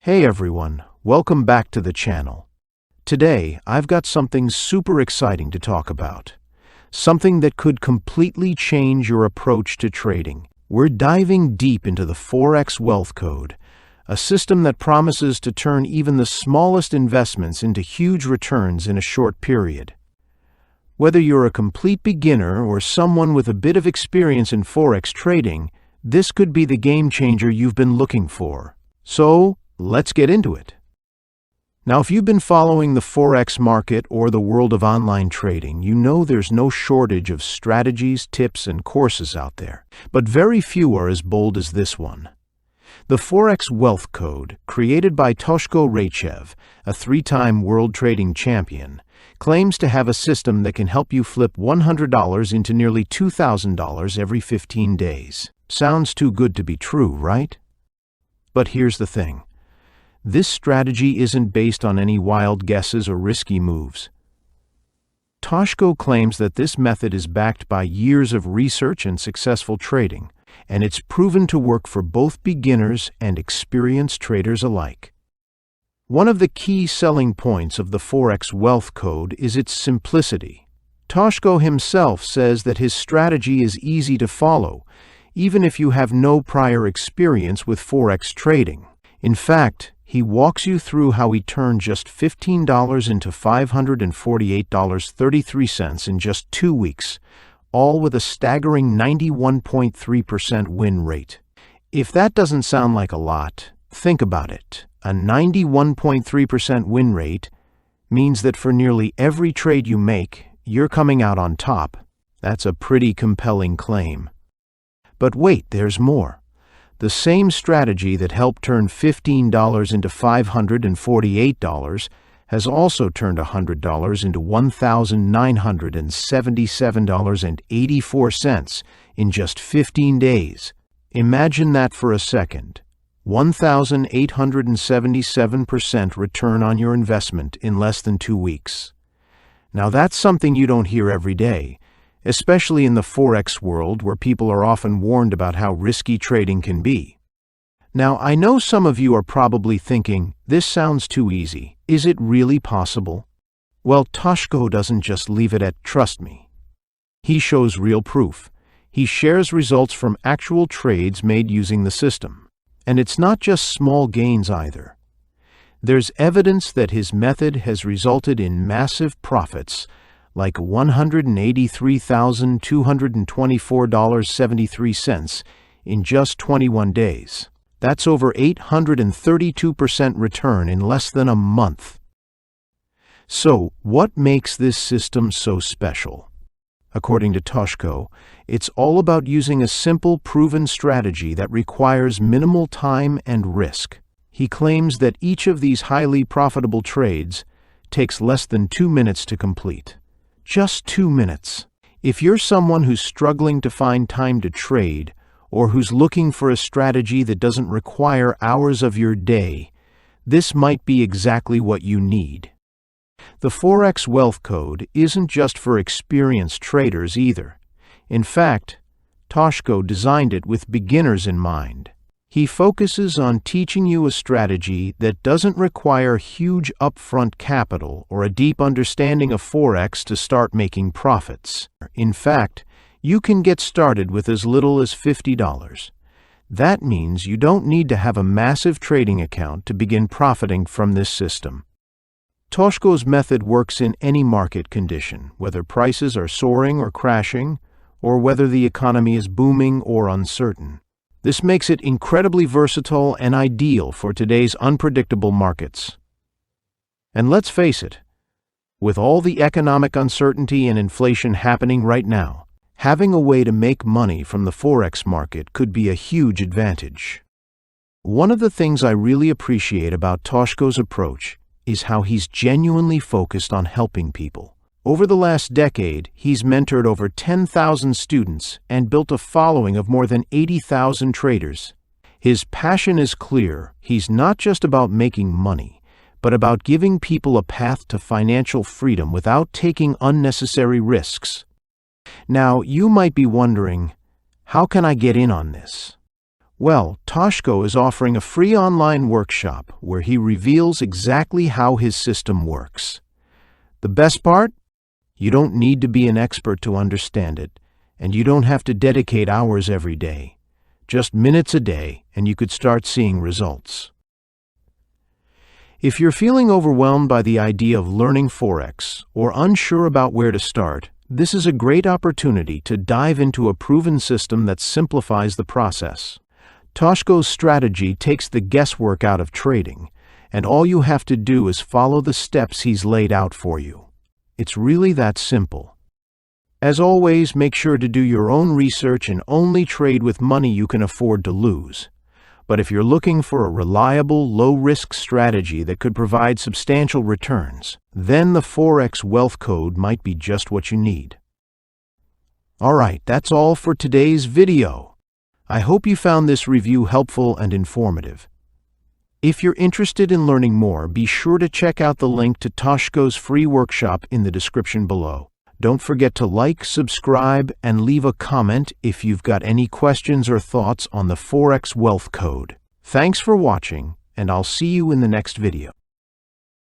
Hey everyone, welcome back to the channel. Today, I've got something super exciting to talk about. Something that could completely change your approach to trading. We're diving deep into the Forex Wealth Code, a system that promises to turn even the smallest investments into huge returns in a short period. Whether you're a complete beginner or someone with a bit of experience in Forex trading, this could be the game changer you've been looking for. So, let's get into it. Now, if you've been following the Forex market or the world of online trading, you know there's no shortage of strategies, tips, and courses out there. But very few are as bold as this one. The Forex Wealth Code, created by Toshko Raychev, a three-time world trading champion, claims to have a system that can help you flip $100 into nearly $2,000 every 15 days. Sounds too good to be true, right? But here's the thing. This strategy isn't based on any wild guesses or risky moves. Toshko claims that this method is backed by years of research and successful trading, and it's proven to work for both beginners and experienced traders alike. One of the key selling points of the Forex Wealth Code is its simplicity. Toshko himself says that his strategy is easy to follow, even if you have no prior experience with Forex trading. In fact, he walks you through how he turned just $15 into $548.33 in just 2 weeks, all with a staggering 91.3% win rate. If that doesn't sound like a lot, think about it. A 91.3% win rate means that for nearly every trade you make, you're coming out on top. That's a pretty compelling claim. But wait, there's more. The same strategy that helped turn $15 into $548 has also turned $100 into $1,977.84 in just 15 days. Imagine that for a second. 1,877% return on your investment in less than 2 weeks. Now that's something you don't hear every day, especially in the Forex world where people are often warned about how risky trading can be. Now, I know some of you are probably thinking, this sounds too easy. Is it really possible? Well, Toshko doesn't just leave it at trust me. He shows real proof. He shares results from actual trades made using the system. And it's not just small gains either. There's evidence that his method has resulted in massive profits, like $183,224.73 in just 21 days. That's over 832% return in less than a month. So, what makes this system so special? According to Toshko, it's all about using a simple, proven strategy that requires minimal time and risk. He claims that each of these highly profitable trades takes less than 2 minutes to complete. Just 2 minutes. If you're someone who's struggling to find time to trade, or who's looking for a strategy that doesn't require hours of your day, this might be exactly what you need. The Forex Wealth Code isn't just for experienced traders either. In fact, Toshko designed it with beginners in mind. He focuses on teaching you a strategy that doesn't require huge upfront capital or a deep understanding of Forex to start making profits. In fact, you can get started with as little as $50. That means you don't need to have a massive trading account to begin profiting from this system. Toshko's method works in any market condition, whether prices are soaring or crashing, or whether the economy is booming or uncertain. This makes it incredibly versatile and ideal for today's unpredictable markets. And let's face it, with all the economic uncertainty and inflation happening right now, having a way to make money from the Forex market could be a huge advantage. One of the things I really appreciate about Toshko's approach is how he's genuinely focused on helping people. Over the last decade, he's mentored over 10,000 students and built a following of more than 80,000 traders. His passion is clear. He's not just about making money, but about giving people a path to financial freedom without taking unnecessary risks. Now, you might be wondering, how can I get in on this? Well, Toshko is offering a free online workshop where he reveals exactly how his system works. The best part? You don't need to be an expert to understand it, and you don't have to dedicate hours every day. Just minutes a day, and you could start seeing results. If you're feeling overwhelmed by the idea of learning Forex or unsure about where to start, this is a great opportunity to dive into a proven system that simplifies the process. Toshko's strategy takes the guesswork out of trading, and all you have to do is follow the steps he's laid out for you. It's really that simple. As always, make sure to do your own research and only trade with money you can afford to lose. But if you're looking for a reliable, low-risk strategy that could provide substantial returns, then the Forex Wealth Code might be just what you need. Alright, that's all for today's video. I hope you found this review helpful and informative. If you're interested in learning more, be sure to check out the link to Toshko's free workshop in the description below. Don't forget to like, subscribe, and leave a comment if you've got any questions or thoughts on the Forex Wealth Code. Thanks for watching, and I'll see you in the next video.